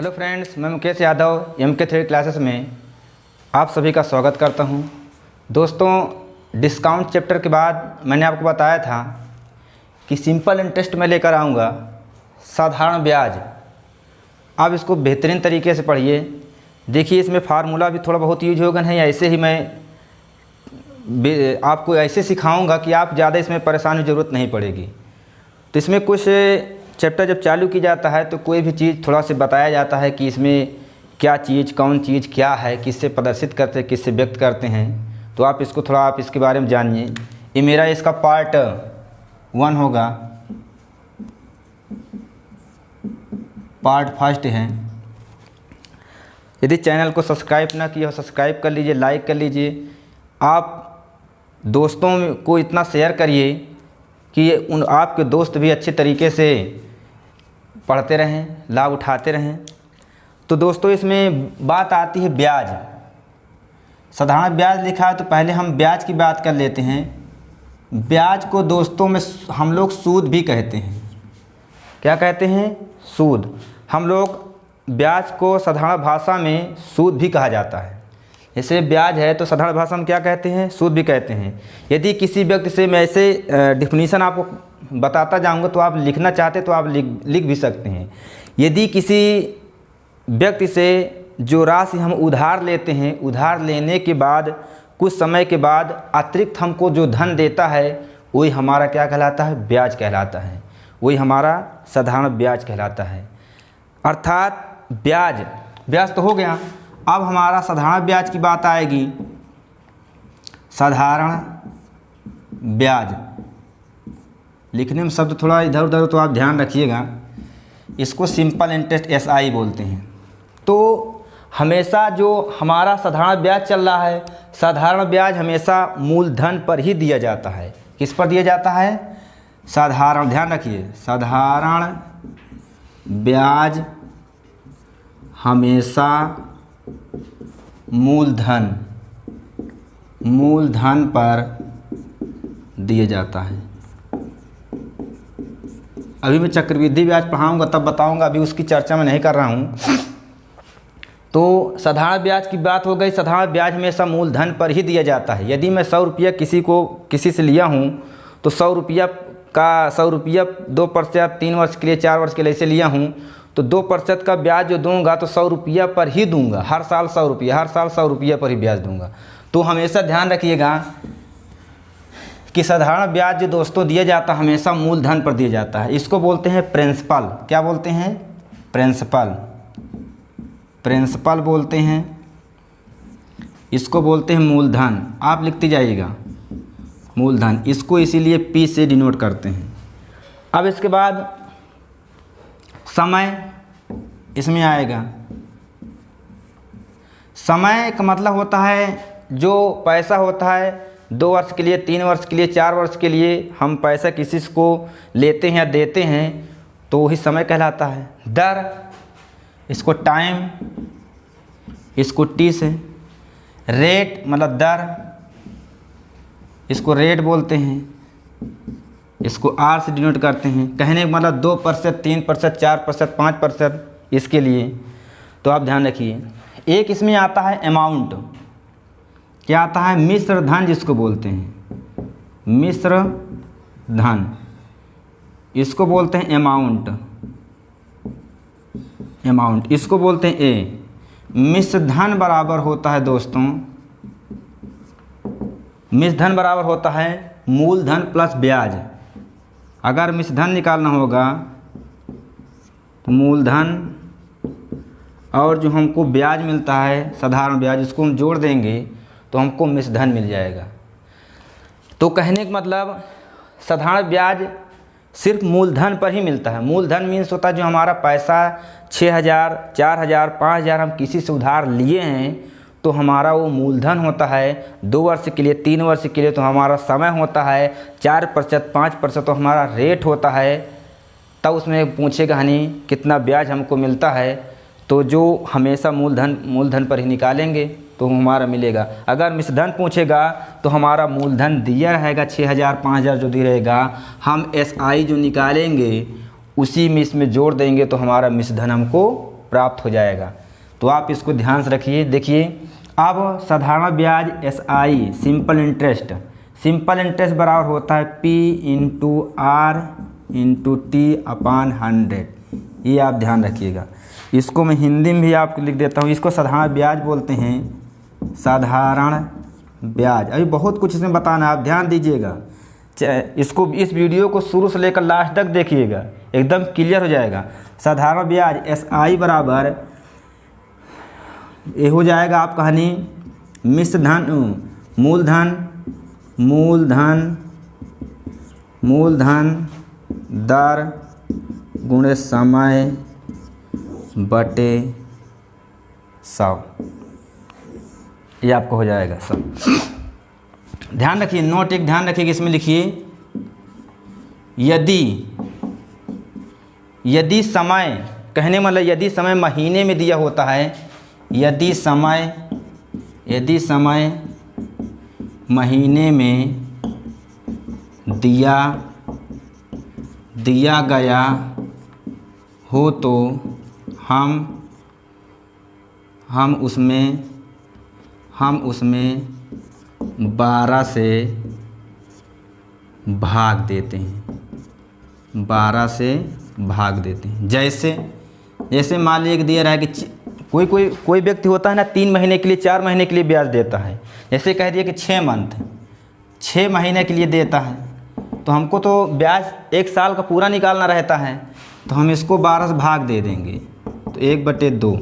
Hello friends, मैं Mukesh Yadav MK thread classes में आप सभी का स्वागत करता हूं। दोस्तों, डिस्काउंट चैप्टर के बाद मैंने आपको बताया था कि सिंपल इंटरेस्ट में लेकर आऊंगा साधारण ब्याज। आप इसको बेहतरीन तरीके से पढ़िए। देखिए, इसमें फार्मूला भी थोड़ा बहुत यूज होगा, नहीं ऐसे ही मैं आपको ऐसे सिखाऊंगा कि आप ज़्यादा इसमें परेशान की ज़रूरत नहीं पड़ेगी। तो इसमें कुछ चैप्टर जब चालू की जाता है तो कोई भी चीज़ थोड़ा सा बताया जाता है कि इसमें क्या चीज़, कौन चीज़ क्या है, किससे प्रदर्शित करते हैं, किससे व्यक्त करते हैं। तो आप इसको थोड़ा आप इसके बारे में जानिए। ये मेरा इसका पार्ट 1 होगा, पार्ट फर्स्ट है। यदि चैनल को सब्सक्राइब ना किया हो, सब्सक्राइब कर लीजिए, लाइक कर लीजिए। आप दोस्तों को इतना शेयर करिए कि उन आपके दोस्त भी अच्छे तरीके से पढ़ते रहें, लाभ उठाते रहें। तो दोस्तों, इसमें बात आती है ब्याज। साधारण ब्याज लिखा है तो पहले हम ब्याज की बात कर लेते हैं। ब्याज को दोस्तों में हम लोग सूद भी कहते हैं। क्या कहते हैं? सूद। हम लोग ब्याज को साधारण भाषा में सूद भी कहा जाता है। जैसे ब्याज है तो साधारण भाषा में क्या कहते हैं? सूद भी कहते हैं। यदि किसी व्यक्ति से मैं ऐसे डिफिनीशन आपको बताता जाऊंगा तो आप लिखना चाहते तो आप लिख भी सकते हैं। यदि किसी व्यक्ति से जो राशि हम उधार लेते हैं, उधार लेने के बाद कुछ समय के बाद अतिरिक्त हमको जो धन देता है, वही हमारा क्या कहलाता है? ब्याज कहलाता है। वही हमारा साधारण ब्याज कहलाता है। अर्थात ब्याज तो हो गया। अब हमारा साधारण ब्याज की बात आएगी। साधारण ब्याज लिखने में शब्द थोड़ा इधर उधर तो आप ध्यान रखिएगा। इसको सिंपल इंटरेस्ट SI बोलते हैं। तो हमेशा जो हमारा साधारण ब्याज चल रहा है, साधारण ब्याज हमेशा मूलधन पर ही दिया जाता है। किस पर दिया जाता है? साधारण, ध्यान रखिए, साधारण ब्याज हमेशा मूलधन पर दिया जाता है। अभी मैं चक्रवृद्धि ब्याज पढ़ाऊंगा तब बताऊंगा, अभी उसकी चर्चा मैं नहीं कर रहा हूं। तो साधारण ब्याज की बात हो गई। साधारण ब्याज हमेशा मूलधन पर ही दिया जाता है। यदि मैं 100 रुपया किसी से लिया हूं तो 100 रुपया 2%, 3 वर्ष के लिए, 4 वर्ष के लिए ऐसे लिया हूं तो 2% का ब्याज जो दूंगा तो 100 रुपया पर ही दूंगा। हर साल 100 रुपया पर ही ब्याज दूंगा। तो हमेशा ध्यान रखिएगा कि साधारण ब्याज जो दोस्तों दिया जाता है हमेशा मूलधन पर दिया जाता है। इसको बोलते हैं प्रिंसिपल। क्या बोलते हैं? प्रिंसिपल बोलते हैं। इसको बोलते हैं मूलधन। आप लिखते जाइएगा मूलधन। इसको इसीलिए P से डिनोट करते हैं। अब इसके बाद समय इसमें आएगा। समय का मतलब होता है जो पैसा होता है 2 वर्ष के लिए, 3 वर्ष के लिए, 4 वर्ष के लिए हम पैसा किसी को लेते हैं या देते हैं तो वही समय कहलाता है। दर, इसको टाइम, इसको T से। रेट मतलब दर, इसको रेट बोलते हैं। इसको R से डिनोट करते हैं। कहने का मतलब 2%, 3%, 4%, 5% इसके लिए। तो आप ध्यान रखिए। एक इसमें आता है अमाउंट। क्या आता है? मिश्र धन जिसको बोलते हैं। मिश्र धन, इसको बोलते हैं अमाउंट। इसको बोलते हैं A। मिश्र धन बराबर होता है दोस्तों, मिश्र धन बराबर होता है मूलधन प्लस ब्याज। अगर मिश्र धन निकालना होगा तो मूलधन और जो हमको ब्याज मिलता है साधारण ब्याज, इसको हम जोड़ देंगे तो हमको मिश्र धन मिल जाएगा। तो कहने का मतलब साधारण ब्याज सिर्फ मूलधन पर ही मिलता है। मूलधन मीन्स होता है जो हमारा पैसा 6,000, 4,000, 5,000 हम किसी से उधार लिए हैं तो हमारा वो मूलधन होता है। 2 वर्ष के लिए, 3 वर्ष के लिए तो हमारा समय होता है। 4%, 5% तो हमारा रेट होता है। तब उसमें पूछेगा हनी कितना ब्याज हमको मिलता है, तो जो हमेशा मूलधन पर ही निकालेंगे तो हमारा मिलेगा। अगर मिश्र धन पूछेगा तो हमारा मूलधन दिया रहेगा 6,000, 5,000 जो दिया रहेगा, हम SI जो निकालेंगे उसी में इसमें जोड़ देंगे तो हमारा मिश्र धन हमको प्राप्त हो जाएगा। तो आप इसको ध्यान से रखिए। देखिए अब साधारण ब्याज SI सिंपल इंटरेस्ट बराबर होता है P into R into T/100। ये आप ध्यान रखिएगा। इसको मैं हिंदी में भी आपको लिख देता हूँ। इसको साधारण ब्याज बोलते हैं, साधारण ब्याज। अभी बहुत कुछ इसमें बताना है, आप ध्यान दीजिएगा। इसको, इस वीडियो को शुरू से लेकर लास्ट तक देखिएगा, एकदम क्लियर हो जाएगा। साधारण ब्याज SI बराबर ये हो जाएगा आप कहानी मिश्र धन मूलधन दर गुणे समय बटे 100। ये आपको हो जाएगा सब। ध्यान रखिए, नोट एक ध्यान रखिए कि इसमें लिखिए यदि समय, कहने मतलब यदि समय महीने में दिया होता है, यदि समय महीने में दिया गया हो तो हम उसमें 12 से भाग देते हैं। जैसे मान लीजिए दिया रहा है कि कोई व्यक्ति होता है ना 3 महीने के लिए 4 महीने के लिए ब्याज देता है। जैसे कह दिया कि 6 महीने के लिए देता है, तो हमको तो ब्याज 1 साल का पूरा निकालना रहता है, तो हम इसको 12 से भाग दे देंगे, तो 1/2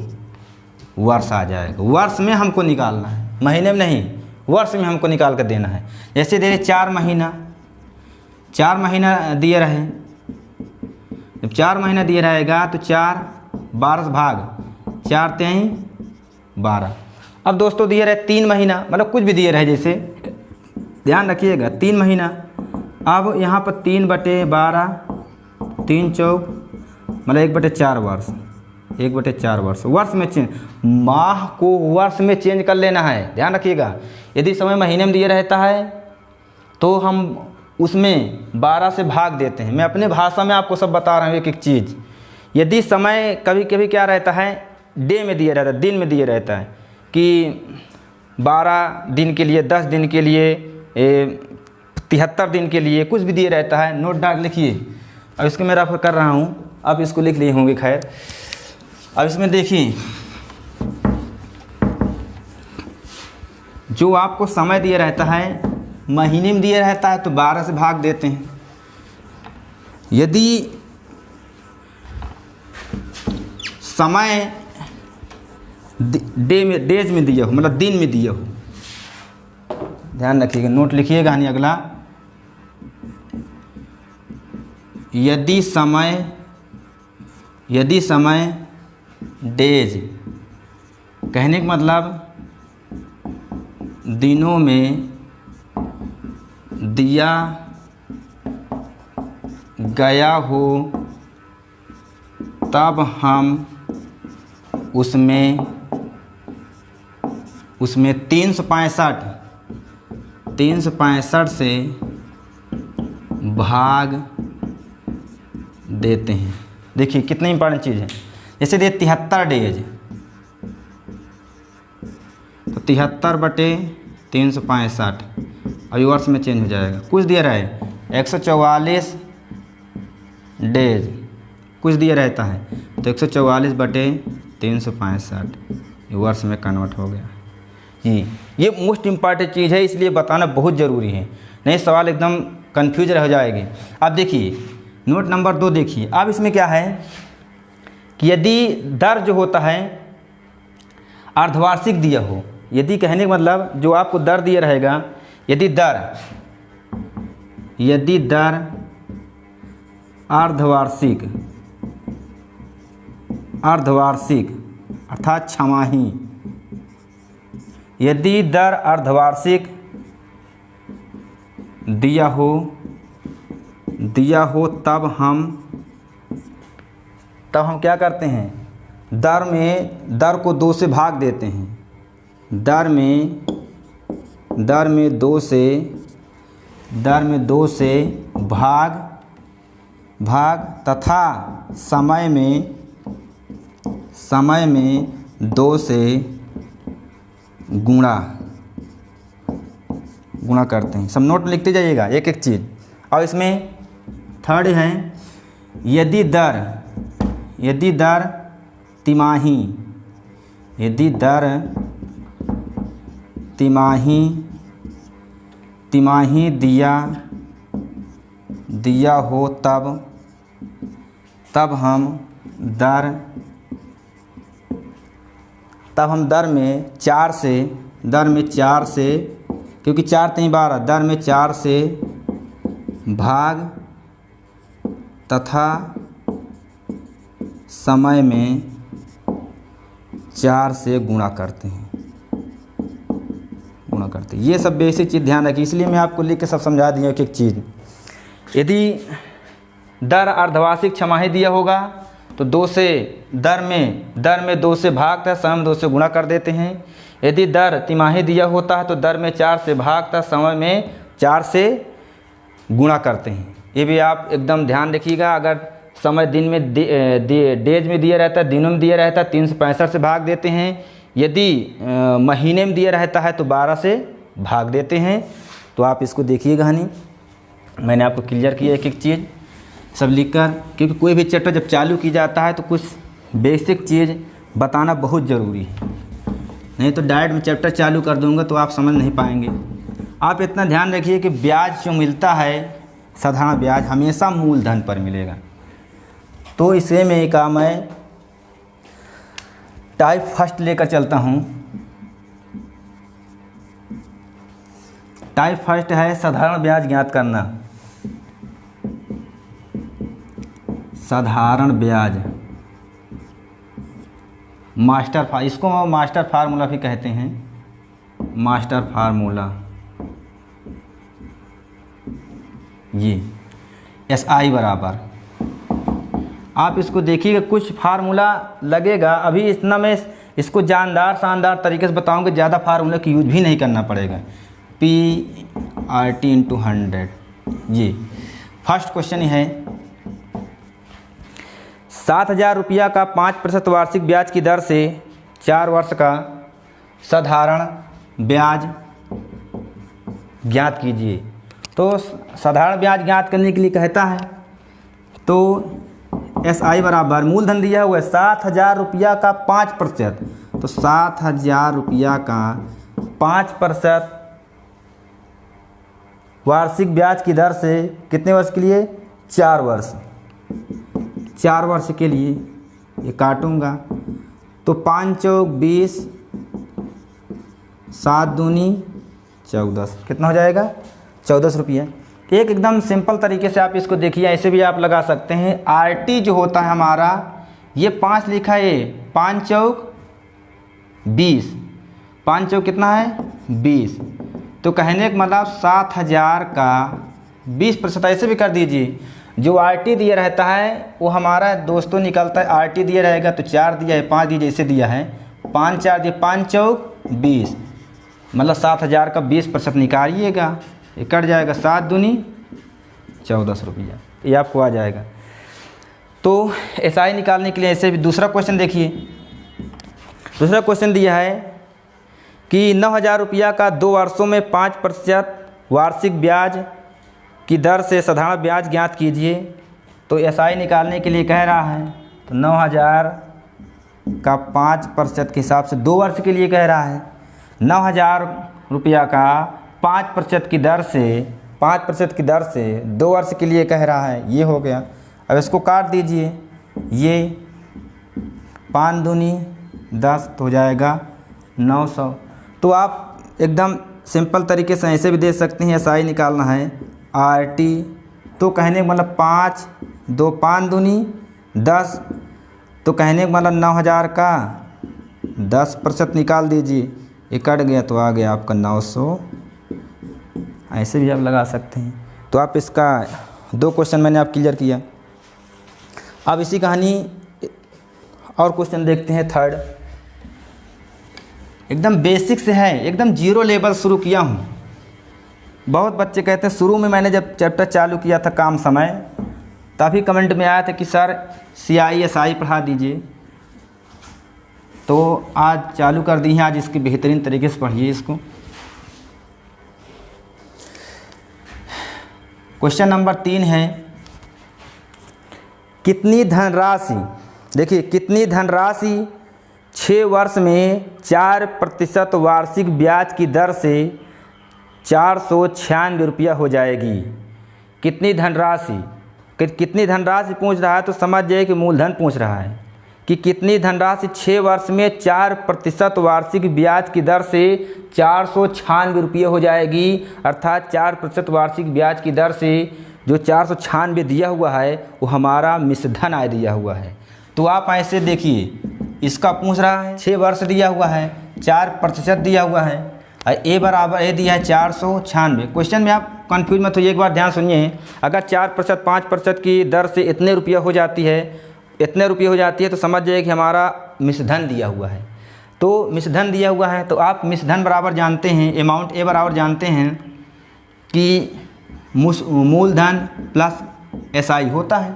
वर्ष आ जाएगा। वर्ष में हमको निकालना है, महीने में नहीं, वर्ष में हमको निकाल कर देना है। जैसे दे 4 महीना दिए रहे, जब 4 महीना दिए रहेगा तो 4 12 से भाग 4 3 12। अब दोस्तों दिए रहे 3 महीना, मतलब कुछ भी दिए रहे, जैसे ध्यान रखिएगा 3 महीना। अब यहाँ पर 3/12 3 चौक मतलब 1/4 वर्ष, 1/4 वर्ष। वर्ष में चेंज, माह को वर्ष में चेंज कर लेना है, ध्यान रखिएगा। यदि समय महीने में दिए रहता है तो हम उसमें 12 से भाग देते हैं। मैं अपने भाषा में आपको सब बता रहा हूँ एक एक चीज़। यदि समय कभी कभी क्या रहता है, डे में दिया रहता है, दिन में दिया रहता है कि 12 दिन के लिए, 10 दिन के लिए, 73 दिन के लिए, कुछ भी दिए रहता है। नोट डाल लिखिए। अब इसको मैं रेफर कर रहा हूँ, अब इसको लिख लिए होंगे। खैर अब इसमें देखिए, जो आपको समय दिया रहता है महीने में दिया रहता है तो 12 से भाग देते हैं। यदि समय डेज में दिया हो, मतलब दिन में दिया हो, ध्यान रखिएगा, नोट लिखिएगा। नहीं अगला, यदि समय डेज, कहने का मतलब दिनों में दिया गया हो, तब हम उसमें 365 से भाग देते हैं। देखिए कितनी इंपॉर्टेंट चीज़ है। जैसे दे 73 डेज, तो 73/365 अभी वर्ष में चेंज हो जाएगा। कुछ दिया रहा है 144 डेज, कुछ दिया रहता है तो 144/365 वर्ष में कन्वर्ट हो गया। जी, ये मोस्ट इम्पॉर्टेंट चीज़ है, इसलिए बताना बहुत ज़रूरी है, नहीं सवाल एकदम कन्फ्यूज रह जाएंगे। अब देखिए नोट नंबर 2 देखिए। अब इसमें क्या है कि यदि दर जो होता है अर्धवार्षिक दिया हो, यदि कहने का मतलब जो आपको दर दिया रहेगा, यदि दर अर्धवार्षिक अर्थात छमाही, यदि दर अर्धवार्षिक दिया हो तब हम क्या करते हैं, दर को 2 से भाग देते हैं। दर में 2 से भाग तथा समय समय में 2 से गुणा करते हैं। सब नोट में लिखते जाइएगा एक एक चीज़। और इसमें थर्ड है, यदि दर तिमाही दिया हो तब हम दर में 4 से क्योंकि 4 3 12 दर में 4 से भाग तथा समय में 4 से गुणा करते हैं। ये सब बेसिक चीज़ ध्यान रखिए, इसलिए मैं आपको लिख के सब समझा दिया एक एक चीज़। यदि दर अर्धवार्षिक छमाही दिया होगा तो दर में 2 से भाग था, समय में 2 से गुणा कर देते हैं। यदि दर तिमाही दिया होता है तो दर में 4 से भाग था, समय में 4 से गुणा करते हैं। ये भी आप एकदम ध्यान रखिएगा। अगर समय दिन में डेज में दिया रहता है, दिनों में दिया रहता है 365 से भाग देते हैं। यदि महीने में दिया रहता है तो 12 से भाग देते हैं। तो आप इसको देखिएगा हनी, मैंने आपको क्लियर किया एक एक चीज़ सब लिखकर, क्योंकि कोई भी चैप्टर जब चालू की जाता है तो कुछ बेसिक चीज़ बताना बहुत ज़रूरी है, नहीं तो डायरेक्ट में चैप्टर चालू कर दूंगा तो आप समझ नहीं पाएंगे। आप इतना ध्यान रखिए कि ब्याज जो मिलता है साधारण ब्याज हमेशा मूलधन पर मिलेगा। तो इसे मैं टाइप फर्स्ट लेकर चलता हूँ। टाइप फर्स्ट है साधारण ब्याज ज्ञात करना। साधारण ब्याज इसको मास्टर फार्मूला भी कहते हैं। मास्टर फार्मूला ये SI बराबर, आप इसको देखिएगा कुछ फार्मूला लगेगा। अभी इतना मैं इसको शानदार तरीके से बताऊंगा, ज़्यादा फार्मूला की यूज भी नहीं करना पड़ेगा। PRT × 100। ये फर्स्ट क्वेश्चन है, 7,000 रुपया का 5% वार्षिक ब्याज की दर से 4 वर्ष का साधारण ब्याज ज्ञात कीजिए। तो साधारण ब्याज ज्ञात करने के लिए कहता है तो SI बराबर मूलधन दिया हुआ है 7,000 रुपया का 5%, तो 7,000 रुपया का 5% वार्षिक ब्याज की दर से कितने वर्ष के लिए? 4 वर्ष। 4 वर्ष के लिए ये काटूंगा तो 5 चौक 20, 7 दूनी 14, कितना हो जाएगा? 14 रुपया। एक एकदम सिंपल तरीके से आप इसको देखिए, ऐसे भी आप लगा सकते हैं। RT जो होता है हमारा, ये 5 लिखा है, 5 चौक 20, 5 चौक कितना है? 20। तो कहने का मतलब 7,000 का 20% ऐसे भी कर दीजिए। जो RT दिया रहता है वो हमारा दोस्तों निकलता है, RT दिया रहेगा तो 4 दिया है, 5 दिया जैसे दिया है, 5 4 दिया, 5 चौक 20, मतलब 7,000 का 20% निकालिएगा, ये कट जाएगा 7 दूनी 14 रुपया, ये आपको आ जाएगा। तो SI निकालने के लिए ऐसे भी दूसरा क्वेश्चन देखिए। दूसरा क्वेश्चन दिया है कि 9,000 रुपया का 2 वर्षों में 5% वार्षिक ब्याज की दर से साधारण ब्याज ज्ञात कीजिए। तो SI निकालने के लिए कह रहा है, तो 9,000 का 5% के हिसाब से 2 वर्ष के लिए कह रहा है। 9,000 रुपया का 5% की दर से 2 वर्ष के लिए कह रहा है, ये हो गया। अब इसको काट दीजिए, ये 5 दूनी 10 तो हो जाएगा 900। तो आप एकदम सिंपल तरीके से ऐसे भी दे सकते हैं, SI निकालना है RT, तो कहने का मतलब 5 2 5 दूनी 10, तो कहने का मतलब 9,000 का 10% निकाल दीजिए, ये कट गया तो आ गया आपका 900। ऐसे भी आप लगा सकते हैं। तो आप इसका 2 क्वेश्चन मैंने आप क्लियर किया। अब इसी कहानी और क्वेश्चन देखते हैं। थर्ड एकदम बेसिक से है, एकदम जीरो लेवल शुरू किया हूँ। बहुत बच्चे कहते हैं, शुरू में मैंने जब चैप्टर चालू किया था काम समय, तभी कमेंट में आया था कि सर CI SI पढ़ा दीजिए। तो आज चालू कर दी है, आज इसकी बेहतरीन तरीके से पढ़िए इसको। क्वेश्चन नंबर 3 है, कितनी धनराशि, देखिए कितनी धनराशि 6 वर्ष में 4% वार्षिक ब्याज की दर से 496 रुपया हो जाएगी। कितनी धनराशि, कितनी धनराशि पूछ रहा है तो समझ जाइए कि मूलधन पूछ रहा है कि कितनी धनराशि 6 वर्ष में 4% वार्षिक ब्याज की दर से 496 रुपये हो जाएगी। अर्थात 4% वार्षिक ब्याज की दर से जो 496 दिया हुआ है वो हमारा मिश्रधन आय दिया हुआ है। तो आप ऐसे देखिए, इसका पूछ रहा है 6 वर्ष दिया हुआ है, 4% दिया हुआ है, ए बराबर ए दिया है 496। क्वेश्चन में आप कंफ्यूज मत होइए, एक बार ध्यान सुनिए। अगर 4% 5% की दर से इतने रुपया हो जाती है, इतने रुपये हो जाती है तो समझ जाइए कि हमारा मिश्रधन दिया हुआ है। तो मिश्रधन दिया हुआ है तो आप मिश्रधन बराबर जानते हैं, अमाउंट ए बराबर जानते हैं कि मूलधन प्लस एसआई होता है।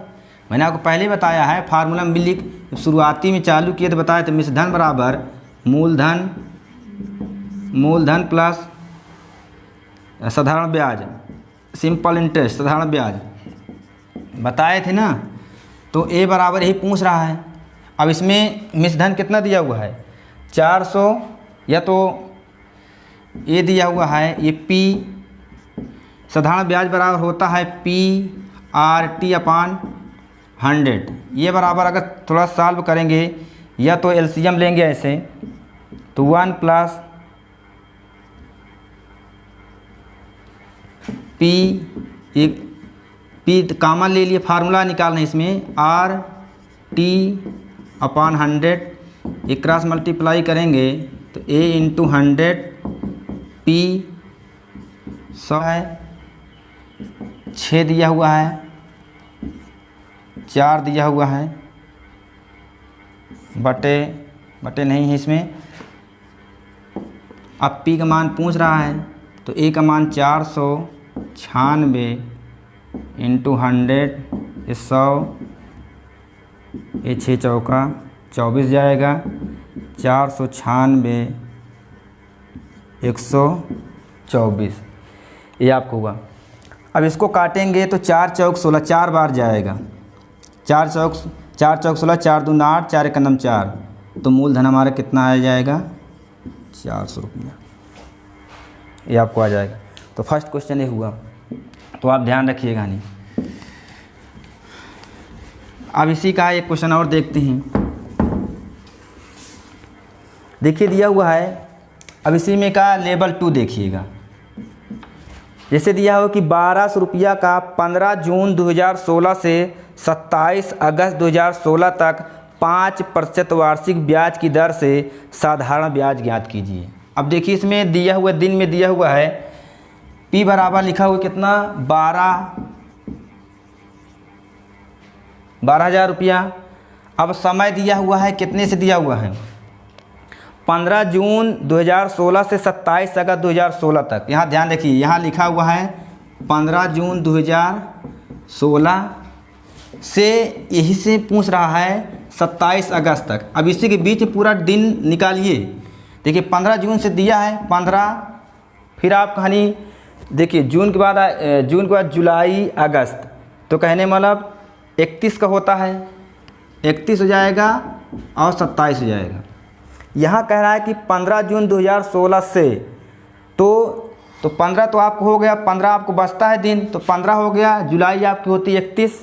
मैंने आपको पहले बताया है, फार्मूला में लिख शुरुआती में चालू किए तो बताया, तो मिश्रधन बराबर मूलधन प्लस साधारण ब्याज, सिंपल इंटरेस्ट, साधारण ब्याज बताए थे ना। तो ए बराबर यही पूछ रहा है। अब इसमें मिश्रधन कितना दिया हुआ है 400, या तो ए दिया हुआ है, ये पी साधारण ब्याज बराबर होता है PRT/100। ये बराबर अगर थोड़ा सॉल्व करेंगे या तो एलसीएम लेंगे ऐसे, तो 1 प्लस पी कामन ले लिए, फार्मूला निकालना है इसमें RT/100, एक क्रॉस मल्टीप्लाई करेंगे तो A × 100 P 100 है, 6 दिया हुआ है, 4 दिया हुआ है, बटे नहीं है इसमें। अब P का मान पूछ रहा है तो A का मान 496 × 100, ये 100, ये 6 चौका 24 जाएगा, 496 124, ये आपको हुआ। अब इसको काटेंगे तो 4 चौक 16, 4 बार जाएगा, 4 चौक 16, 4 दूना 8, 4 एक नम 4, तो मूलधन हमारा कितना आ जाएगा 400 रुपया, ये आपको आ जाएगा। तो फर्स्ट क्वेश्चन ये हुआ, तो आप ध्यान रखिएगा नहीं। अब इसी का एक क्वेश्चन और देखते हैं। देखिए दिया हुआ है, अब इसी में का लेवल 2 देखिएगा। जैसे दिया हो कि 1200 रुपया का 15 जून 2016 से 27 अगस्त 2016 तक 5% वार्षिक ब्याज की दर से साधारण ब्याज ज्ञात कीजिए। अब देखिए इसमें दिया हुआ दिन में दिया हुआ है P बराबर लिखा हुआ कितना 12,000 रुपया। अब समय दिया हुआ है कितने से दिया हुआ है 15 जून 2016 से 27 अगस्त 2016 तक। यहाँ ध्यान देखिए, यहाँ लिखा हुआ है 15 जून 2016 से, यही से पूछ रहा है 27 अगस्त तक। अब इसी के बीच पूरा दिन निकालिए। देखिए 15 जून से दिया है 15, फिर आप कहानी देखिए जून के बाद जुलाई अगस्त, तो कहने मतलब 31 का होता है, 31 हो जाएगा और 27 हो जाएगा। यहाँ कह रहा है कि 15 जून 2016 से, तो 15 तो आपको हो गया, 15 आपको बचता है दिन, तो 15 हो गया, जुलाई आपकी होती है 31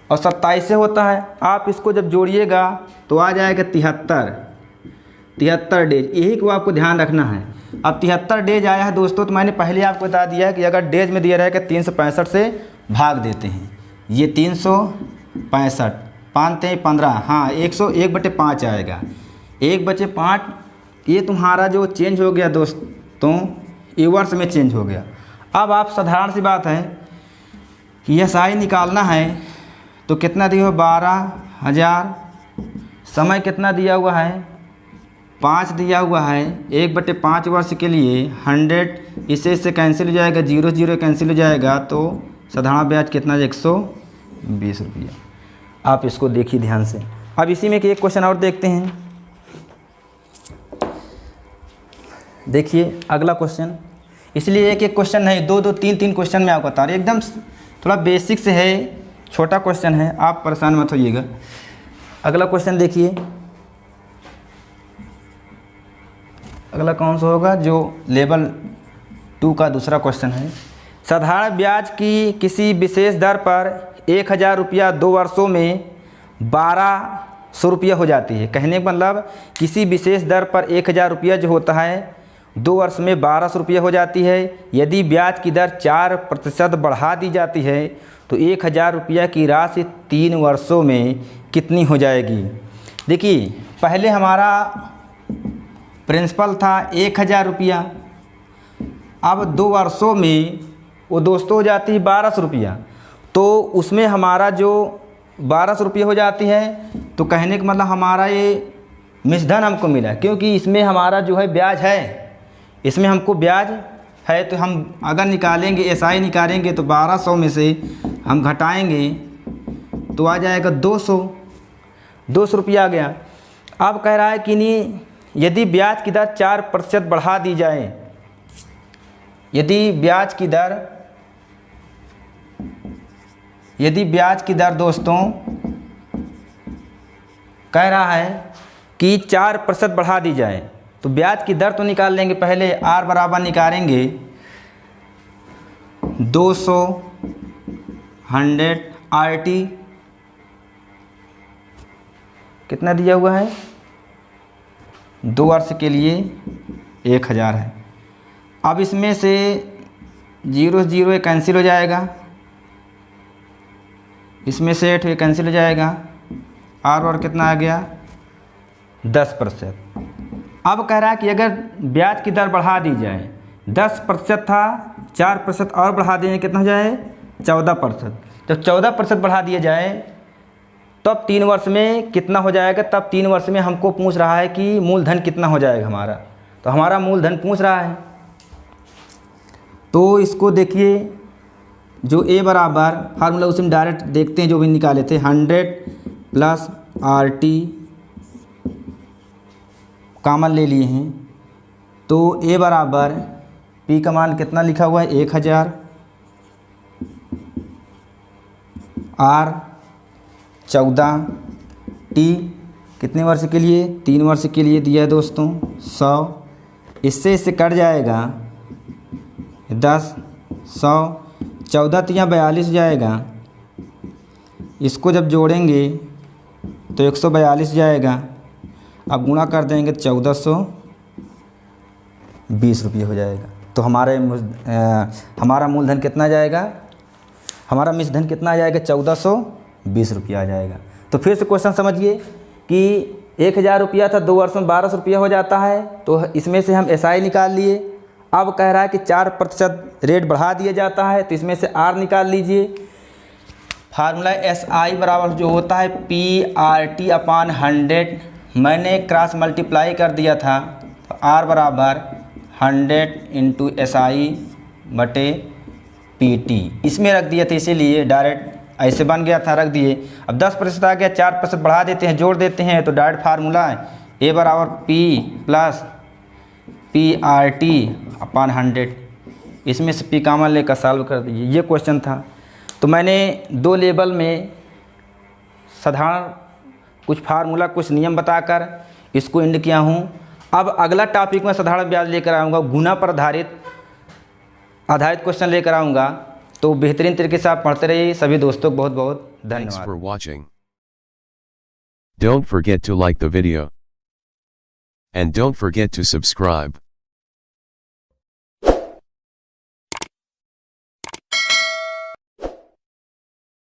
और 27 से होता है। आप इसको जब जोड़िएगा तो आ जाएगा 73 डेज। यही को आपको ध्यान रखना है। अब 73 डेज आया है दोस्तों, तो मैंने पहले आपको बता दिया है कि अगर डेज में दिया रहेगा 365 से भाग देते हैं, ये 365 पाँच 15, हाँ 101/5 आएगा, 1/5। ये तुम्हारा जो चेंज हो गया दोस्तों, ये वर्ष में चेंज हो गया। अब आप साधारण सी बात है कि एसआई निकालना है तो कितना दिया हो 12,000, समय कितना दिया हुआ है 5 दिया हुआ है, 1/5 वर्ष के लिए 100, इससे कैंसिल हो जाएगा, 0 0 कैंसिल हो जाएगा, तो साधारण ब्याज कितना 120 रुपया। आप इसको देखिए ध्यान से। अब इसी में एक क्वेश्चन और देखते हैं। देखिए अगला क्वेश्चन, इसलिए एक एक क्वेश्चन नहीं, दो दो तीन तीन क्वेश्चन मैं आपको बता रहा हूँ, एकदम थोड़ा बेसिक से है, छोटा क्वेश्चन है, आप परेशान मत होइएगा। अगला क्वेश्चन देखिए, अगला कौन सा होगा, जो लेवल 2 का दूसरा क्वेश्चन है। साधारण ब्याज की किसी विशेष दर पर 1000 रुपया 2 वर्षों में 1200 रुपया हो जाती है। कहने का मतलब किसी विशेष दर पर 1000 रुपया जो होता है 2 वर्ष में 1200 रुपया हो जाती है। यदि ब्याज की दर 4% बढ़ा दी जाती है तो 1000 रुपया की राशि 3 वर्षों में कितनी हो जाएगी। देखिए पहले हमारा प्रिंसिपल था 1000 रुपया, अब 2 वर्षों में वो दोस्तों हो जाती है 1200 रुपया, तो उसमें हमारा जो 1200 रुपये हो जाती है, तो कहने का मतलब हमारा ये मिश्रधन हमको मिला, क्योंकि इसमें हमारा जो है ब्याज है, इसमें हमको ब्याज है। तो हम अगर निकालेंगे एसआई निकालेंगे तो 1200 में से हम घटाएंगे तो आ जाएगा 200 रुपया आ गया। अब कह रहा है कि नहीं, यदि ब्याज की दर 4% बढ़ा दी जाए, यदि ब्याज की दर दोस्तों कह रहा है कि 4% बढ़ा दी जाए, तो ब्याज की दर तो निकाल लेंगे, पहले आर बराबर निकालेंगे 200 100 RT कितना दिया हुआ है, 2 वर्ष के लिए 1000 है। अब इसमें से 0 0 कैंसिल हो जाएगा, इसमें से 8 कैंसिल हो जाएगा, और कितना आ गया 10%। अब कह रहा है कि अगर ब्याज की दर बढ़ा दी जाए, 10% था, 4% और बढ़ा देंगे, कितना हो जाए 14%। जब 14% बढ़ा दिया जाए तब 3 वर्ष में कितना हो जाएगा, तब 3 वर्ष में हमको पूछ रहा है कि मूलधन कितना हो जाएगा हमारा, तो हमारा मूलधन पूछ रहा है। तो इसको देखिए, जो ए बराबर फार्मूला उसमें डायरेक्ट देखते हैं, जो भी निकाले थे 100 प्लस RT कॉमन ले लिए हैं, तो ए बराबर पी का मान कितना लिखा हुआ है 1000, R 14, T कितने वर्ष के लिए 3 वर्ष के लिए दिया है दोस्तों 100, इससे कट जाएगा 10 100, 14 3 42 जाएगा, इसको जब जोड़ेंगे तो 142 जाएगा। अब गुणा कर देंगे 1420 रुपये हो जाएगा। तो हमारा मूलधन कितना जाएगा, हमारा मिश्रधन कितना आ जाएगा 1420 रुपया आ जाएगा। तो फिर से क्वेश्चन समझिए कि 1000 रुपया था, 2 वर्ष में 1200 रुपया हो जाता है, तो इसमें से हम एसआई निकाल लिए। अब कह रहा है कि 4% रेट बढ़ा दिया जाता है, तो इसमें से आर निकाल लीजिए। फार्मूला एसआई बराबर जो होता है PRT अपान 100, मैंने क्रॉस मल्टीप्लाई कर दिया था, तो आर बराबर 100 इंटू SI बटे PT इसमें रख दिया था, इसीलिए डायरेक्ट ऐसे बन गया था, रख दिए। अब 10% आ गया, 4% बढ़ा देते हैं, जोड़ देते हैं, तो डायरेक्ट फार्मूला है ए बराबर P प्लस PRT अपान 100, इसमें से P कॉमन लेकर सॉल्व कर दीजिए। ये क्वेश्चन था। तो मैंने 2 लेवल में साधारण कुछ फार्मूला कुछ नियम बताकर इसको एंड किया हूँ। अब अगला टॉपिक में साधारण ब्याज लेकर आऊँगा, गुना पर आधारित क्वेश्चन लेकर आऊँगा। तो बेहतरीन तरीके से आप पढ़ते रहिए। सभी दोस्तों को बहुत बहुत धन्यवाद। Thanks for watching. Don't forget to like the video. And don't forget to subscribe.